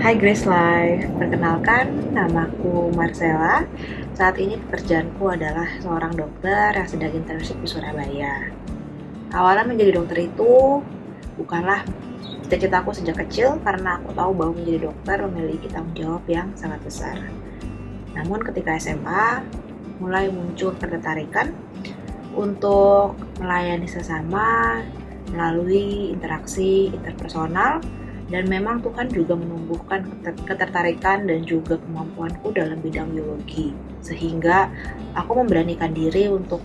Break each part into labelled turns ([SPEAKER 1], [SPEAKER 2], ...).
[SPEAKER 1] Hai Grace Life, perkenalkan namaku Marcella. Saat ini pekerjaanku adalah seorang dokter yang sedang internship di Surabaya. Awalnya menjadi dokter itu bukanlah cita-citaku sejak kecil karena aku tahu bahwa menjadi dokter memiliki tanggung jawab yang sangat besar. Namun ketika SMA, mulai muncul ketertarikan untuk melayani sesama melalui interaksi interpersonal, dan memang Tuhan juga menumbuhkan ketertarikan dan juga kemampuanku dalam bidang biologi, sehingga aku memberanikan diri untuk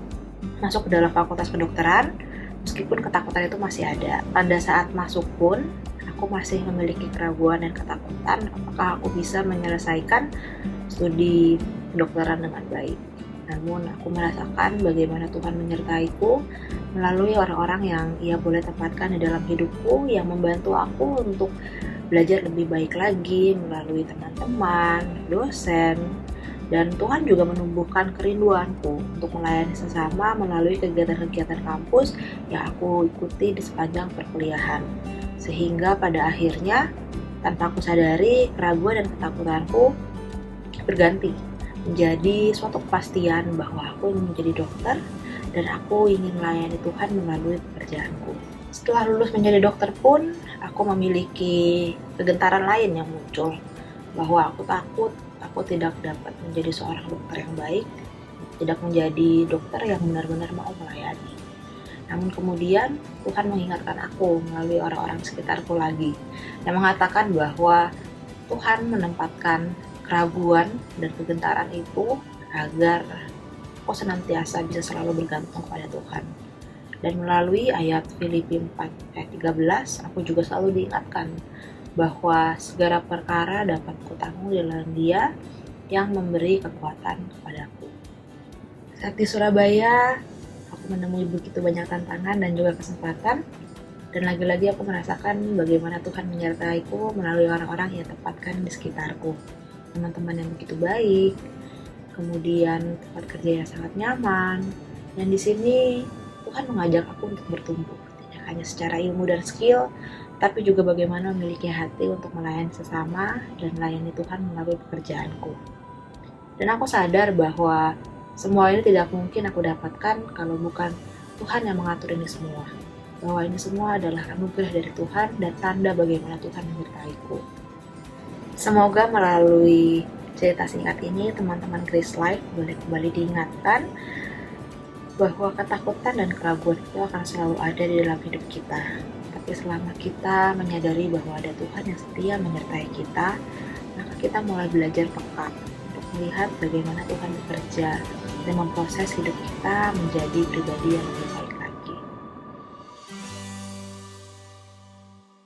[SPEAKER 1] masuk ke dalam fakultas kedokteran meskipun ketakutan itu masih ada. Pada saat masuk pun aku masih memiliki keraguan dan ketakutan apakah aku bisa menyelesaikan studi kedokteran dengan baik. Namun aku merasakan bagaimana Tuhan menyertaiku melalui orang-orang yang Ia boleh tempatkan di dalam hidupku, yang membantu aku untuk belajar lebih baik lagi melalui teman-teman, dosen, dan Tuhan juga menumbuhkan kerinduanku untuk melayani sesama melalui kegiatan-kegiatan kampus yang aku ikuti di sepanjang perkuliahan. Sehingga pada akhirnya, tanpa aku sadari, keraguan dan ketakutanku berganti menjadi suatu kepastian bahwa aku ingin menjadi dokter dan aku ingin melayani Tuhan melalui pekerjaanku. Setelah lulus menjadi dokter pun, aku memiliki kegentaran lain yang muncul, bahwa aku takut aku tidak dapat menjadi seorang dokter yang baik, tidak menjadi dokter yang benar-benar mau melayani. Namun kemudian Tuhan mengingatkan aku melalui orang-orang sekitarku lagi, yang mengatakan bahwa Tuhan menempatkan keraguan dan kegentaran itu agar aku senantiasa bisa selalu bergantung kepada Tuhan. Dan melalui ayat Filipi 4 ayat 13, aku juga selalu diingatkan bahwa segala perkara dapat kutanggung di dalam Dia yang memberi kekuatan kepadaku. Saat di Surabaya, aku menemui begitu banyak tantangan dan juga kesempatan, dan lagi-lagi aku merasakan bagaimana Tuhan menyertaiku melalui orang-orang yang tempatkan di sekitarku. Teman-teman yang begitu baik, kemudian tempat kerja yang sangat nyaman, dan di sini Tuhan mengajak aku untuk bertumbuh, tidak hanya secara ilmu dan skill, tapi juga bagaimana memiliki hati untuk melayani sesama dan melayani Tuhan melalui pekerjaanku. Dan aku sadar bahwa semua ini tidak mungkin aku dapatkan kalau bukan Tuhan yang mengatur ini semua, bahwa ini semua adalah anugerah dari Tuhan dan tanda bagaimana Tuhan menyertaiku. Semoga melalui cerita singkat ini, teman-teman Grace Life boleh kembali diingatkan bahwa ketakutan dan keraguan itu akan selalu ada di dalam hidup kita. Tapi selama kita menyadari bahwa ada Tuhan yang setia menyertai kita, maka kita mulai belajar peka untuk melihat bagaimana Tuhan bekerja dan memproses hidup kita menjadi pribadi yang lebih baik.